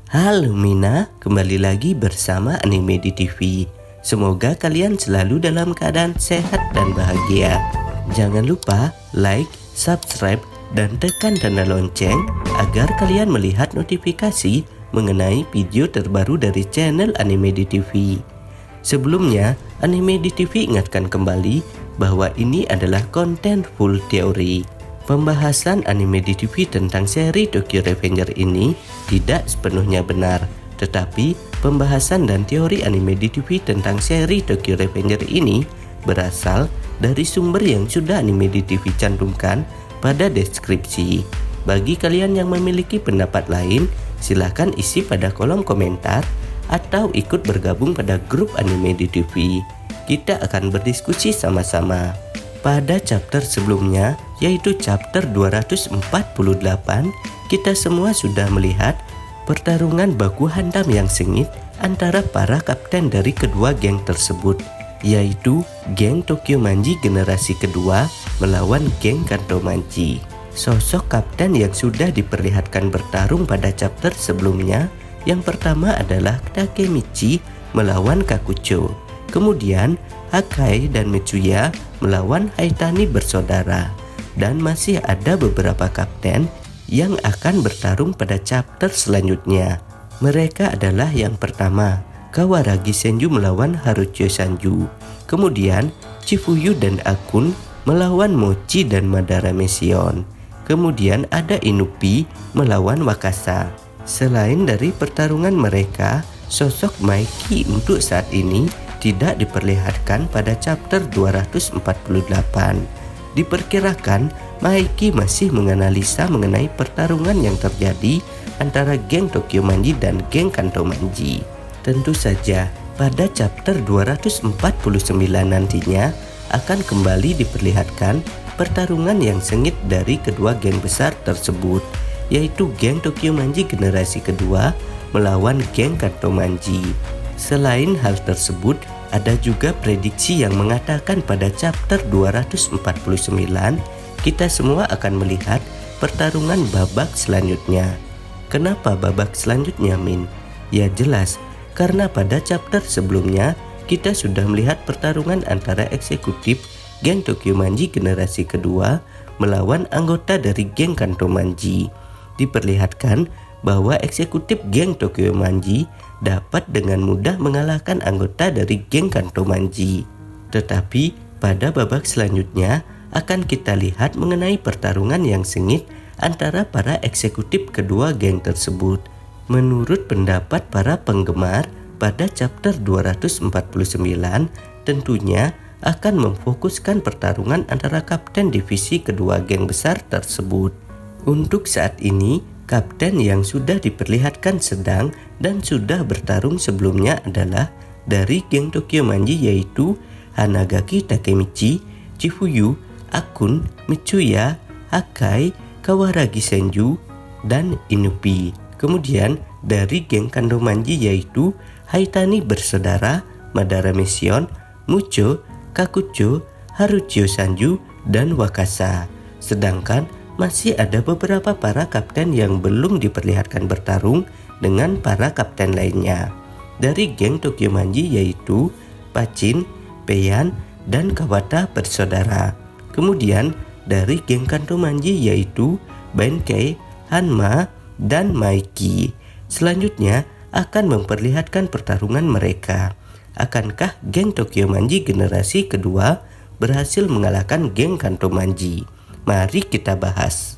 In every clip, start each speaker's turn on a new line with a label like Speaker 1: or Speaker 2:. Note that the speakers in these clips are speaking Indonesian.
Speaker 1: Halo Mina, kembali lagi bersama Anime di TV. Semoga kalian selalu dalam keadaan sehat dan bahagia. Jangan lupa like, subscribe, dan tekan tanda lonceng agar kalian melihat notifikasi mengenai video terbaru dari channel Anime di TV. Sebelumnya, Anime di TV ingatkan kembali bahwa ini adalah konten full teori. Pembahasan Anime di TV tentang seri Tokyo Revenger ini tidak sepenuhnya benar, tetapi pembahasan dan teori Anime di TV tentang seri Tokyo Revenger ini berasal dari sumber yang sudah Anime di TV cantumkan pada deskripsi. Bagi kalian yang memiliki pendapat lain, silahkan isi pada kolom komentar atau ikut bergabung pada grup Anime di TV. Kita akan berdiskusi sama-sama. Pada chapter sebelumnya, yaitu chapter 248, kita semua sudah melihat pertarungan baku hantam yang sengit antara para kapten dari kedua geng tersebut, yaitu geng Tokyo Manji generasi kedua melawan geng Kanto Manji. Sosok kapten yang sudah diperlihatkan bertarung pada chapter sebelumnya, yang pertama adalah Takemichi melawan Kakucho. Kemudian Hakai dan Mitsuya melawan Haitani bersaudara. Dan masih ada beberapa kapten yang akan bertarung pada chapter selanjutnya. Mereka adalah yang pertama, Kawaragi Senju melawan Harucho Sanju. Kemudian Chifuyu dan Akun melawan Mochi dan Madara Mesion. Kemudian ada Inupi melawan Wakasa. Selain dari pertarungan mereka, sosok Maiki untuk saat ini tidak diperlihatkan pada chapter 248. Diperkirakan Maiki masih menganalisa mengenai pertarungan yang terjadi antara geng Tokyo Manji dan geng Kanto Manji. Tentu saja pada chapter 249 nantinya akan kembali diperlihatkan pertarungan yang sengit dari kedua geng besar tersebut, yaitu geng Tokyo Manji generasi kedua melawan geng Kanto Manji. Selain hal tersebut, ada juga prediksi yang mengatakan pada chapter 249 kita semua akan melihat pertarungan babak selanjutnya. Kenapa babak selanjutnya, Min? Ya jelas, karena pada chapter sebelumnya kita sudah melihat pertarungan antara eksekutif geng Tokyo Manji generasi kedua melawan anggota dari geng Kanto Manji. Diperlihatkan bahwa eksekutif geng Tokyo Manji dapat dengan mudah mengalahkan anggota dari geng Kanto Manji. Tetapi pada babak selanjutnya akan kita lihat mengenai pertarungan yang sengit antara para eksekutif kedua geng tersebut. Menurut pendapat para penggemar, pada chapter 249 tentunya akan memfokuskan pertarungan antara kapten divisi kedua geng besar tersebut. Untuk saat ini, kapten yang sudah diperlihatkan sedang dan sudah bertarung sebelumnya adalah dari geng Tokyo Manji, yaitu Hanagaki Takemichi, Chifuyu, Akun, Mitsuya, Hakai, Kawaragi Senju, dan Inupi. Kemudian dari geng Kanto Manji yaitu Haitani bersaudara, Madara Mesion, Mucho, Kakucho, Harucho Sanju, dan Wakasa. Sedangkan masih ada beberapa para kapten yang belum diperlihatkan bertarung dengan para kapten lainnya. Dari geng Tokyo Manji yaitu Pachin, Peian, dan Kawata bersaudara. Kemudian dari geng Kanto Manji yaitu Benkei, Hanma, dan Maiki. Selanjutnya akan memperlihatkan pertarungan mereka. Akankah geng Tokyo Manji generasi kedua berhasil mengalahkan geng Kanto Manji? Mari kita bahas.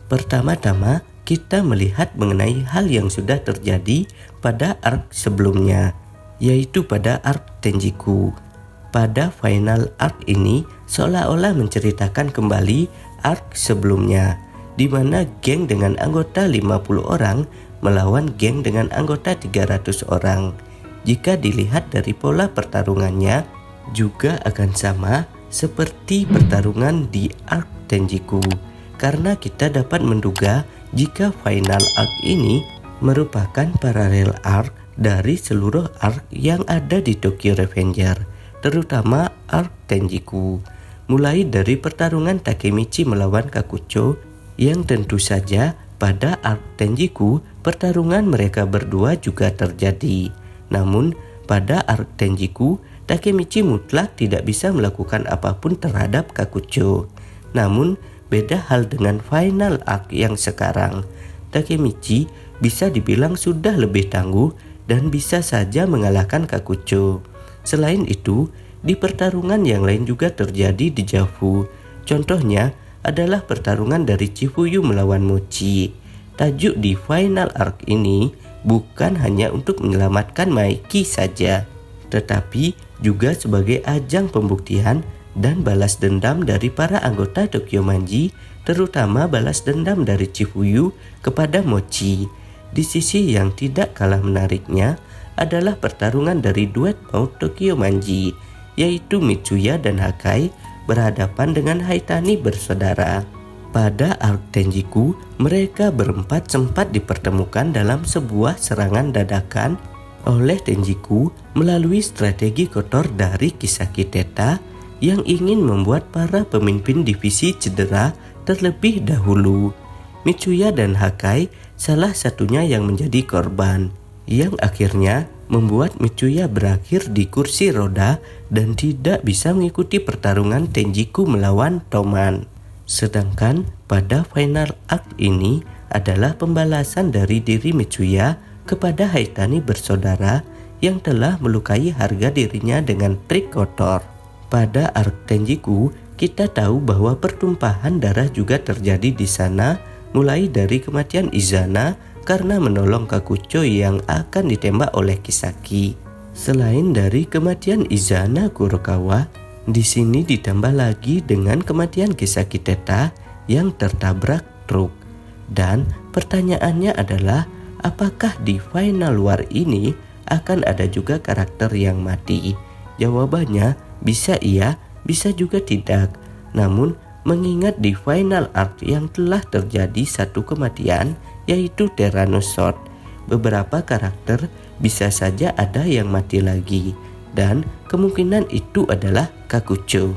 Speaker 1: Pertama-tama kita melihat mengenai hal yang sudah terjadi pada arc sebelumnya, yaitu pada arc Tenjiku. Pada final arc ini seolah-olah menceritakan kembali arc sebelumnya, di mana geng dengan anggota 50 orang melawan geng dengan anggota 300 orang. Jika dilihat dari pola pertarungannya, juga akan sama seperti pertarungan di arc Tenjiku, karena kita dapat menduga jika final arc ini merupakan paralel arc dari seluruh arc yang ada di Tokyo Revenger, terutama arc Tenjiku. Mulai dari pertarungan Takemichi melawan Kakucho, yang tentu saja pada arc Tenjiku pertarungan mereka berdua juga terjadi. Namun, pada arc Tenjiku, Takemichi mutlak tidak bisa melakukan apapun terhadap Kakucho. Namun, beda hal dengan final arc yang sekarang. Takemichi bisa dibilang sudah lebih tangguh dan bisa saja mengalahkan Kakucho. Selain itu, di pertarungan yang lain juga terjadi di Jafu. Contohnya adalah pertarungan dari Chifuyu melawan Mochi. Tajuk di final arc ini bukan hanya untuk menyelamatkan Maeki saja, tetapi juga sebagai ajang pembuktian dan balas dendam dari para anggota Tokyo Manji, terutama balas dendam dari Chifuyu kepada Mochi. Di sisi yang tidak kalah menariknya adalah pertarungan dari duet maut Tokyo Manji, yaitu Mitsuya dan Hakai berhadapan dengan Haitani bersaudara. Pada arc Tenjiku, mereka berempat sempat dipertemukan dalam sebuah serangan dadakan oleh Tenjiku melalui strategi kotor dari Kisaki Teta yang ingin membuat para pemimpin divisi cedera terlebih dahulu. Mitsuya dan Hakai salah satunya yang menjadi korban, yang akhirnya membuat Mitsuya berakhir di kursi roda dan tidak bisa mengikuti pertarungan Tenjiku melawan Toman. Sedangkan pada final act ini adalah pembalasan dari diri Mitsuya kepada Haitani bersaudara yang telah melukai harga dirinya dengan trik kotor. Pada arc Tenjiku, kita tahu bahwa pertumpahan darah juga terjadi di sana, mulai dari kematian Izana karena menolong Kakucho yang akan ditembak oleh Kisaki. Selain dari kematian Izana Kurokawa, di sini ditambah lagi dengan kematian Kisaki Teta yang tertabrak truk. Dan pertanyaannya adalah, apakah di final war ini akan ada juga karakter yang mati? Jawabannya bisa iya, bisa juga tidak. Namun, mengingat di final arc yang telah terjadi satu kematian, yaitu Tyrannosaurus, beberapa karakter bisa saja ada yang mati lagi, dan kemungkinan itu adalah Kakucho.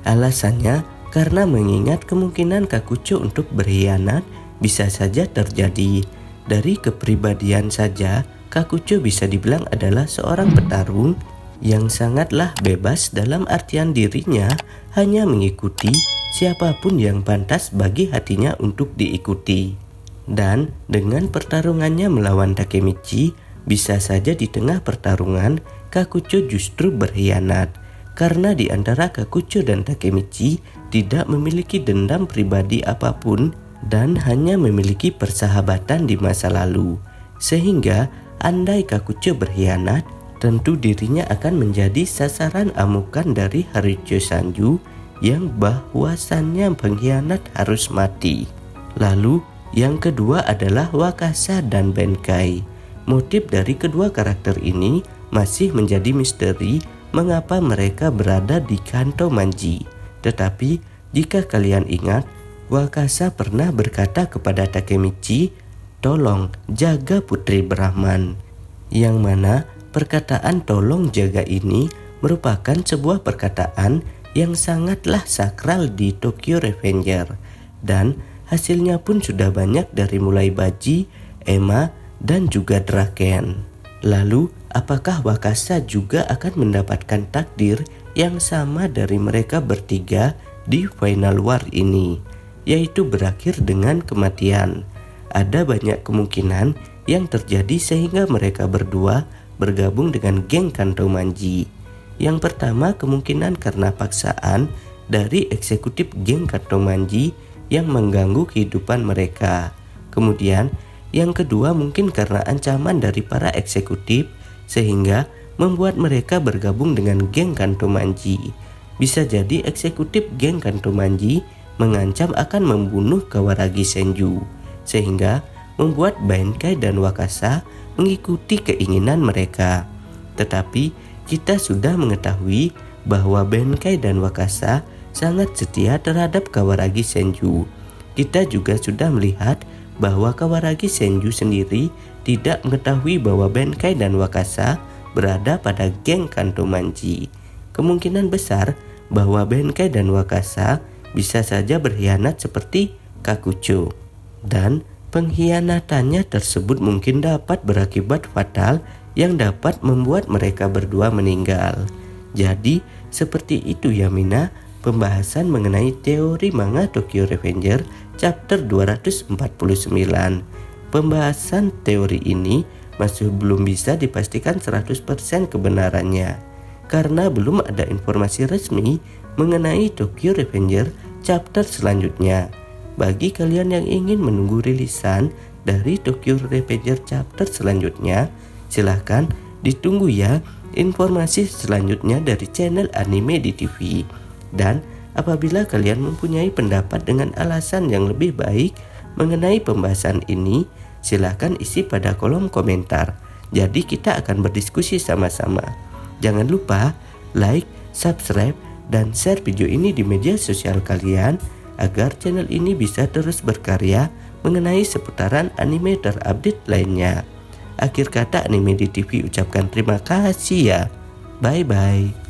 Speaker 1: Alasannya karena mengingat kemungkinan Kakucho untuk berkhianat bisa saja terjadi. Dari kepribadian saja, Kakucho bisa dibilang adalah seorang petarung yang sangatlah bebas dalam artian dirinya hanya mengikuti siapapun yang pantas bagi hatinya untuk diikuti. Dan dengan pertarungannya melawan Takemichi, bisa saja di tengah pertarungan Kakucho justru berkhianat, karena di antara Kakucho dan Takemichi tidak memiliki dendam pribadi apapun dan hanya memiliki persahabatan di masa lalu. Sehingga andai Kakucho berkhianat, tentu dirinya akan menjadi sasaran amukan dari Harucho Sanju yang bahwasannya pengkhianat harus mati. Lalu yang kedua adalah Wakasa dan Benkai. Motif dari kedua karakter ini masih menjadi misteri mengapa mereka berada di Kanto Manji. Tetapi jika kalian ingat, Wakasa pernah berkata kepada Takemichi, "Tolong jaga Putri Brahman." Yang mana perkataan "tolong jaga" ini merupakan sebuah perkataan yang sangatlah sakral di Tokyo Revenger, dan hasilnya pun sudah banyak dari mulai Baji, Ema, dan juga Draken. Lalu, apakah Wakasa juga akan mendapatkan takdir yang sama dari mereka bertiga di final war ini, yaitu berakhir dengan kematian? Ada banyak kemungkinan yang terjadi sehingga mereka berdua bergabung dengan geng Kanto Manji. Yang pertama kemungkinan karena paksaan dari eksekutif geng Kanto Manji yang mengganggu kehidupan mereka. Kemudian yang kedua mungkin karena ancaman dari para eksekutif sehingga membuat mereka bergabung dengan geng Kanto Manji. Bisa jadi eksekutif geng Kanto Manji mengancam akan membunuh Kawaragi Senju, sehingga membuat Benkai dan Wakasa mengikuti keinginan mereka. Tetapi kita sudah mengetahui bahwa Benkai dan Wakasa sangat setia terhadap Kawaragi Senju. Kita juga sudah melihat bahwa Kawaragi Senju sendiri tidak mengetahui bahwa Benkai dan Wakasa berada pada geng Kanto Manji. Kemungkinan besar bahwa Benkai dan Wakasa bisa saja berkhianat seperti Kakucho. Dan Pengkhianatannya tersebut mungkin dapat berakibat fatal yang dapat membuat mereka berdua meninggal. Jadi seperti itu ya Mina, pembahasan mengenai teori manga Tokyo Revenger chapter 249. Pembahasan teori ini masih belum bisa dipastikan 100% kebenarannya karena belum ada informasi resmi mengenai Tokyo Revenger chapter selanjutnya. Bagi kalian yang ingin menunggu rilisan dari Tokyo Revenger chapter selanjutnya, silahkan ditunggu ya informasi selanjutnya dari channel Anime di TV. Dan apabila kalian mempunyai pendapat dengan alasan yang lebih baik mengenai pembahasan ini, silahkan isi pada kolom komentar. Jadi kita akan berdiskusi sama-sama. Jangan lupa like, subscribe, dan share video ini di media sosial kalian agar channel ini bisa terus berkarya mengenai seputaran anime terupdate lainnya. Akhir kata Anime di TV ucapkan terima kasih ya. Bye bye.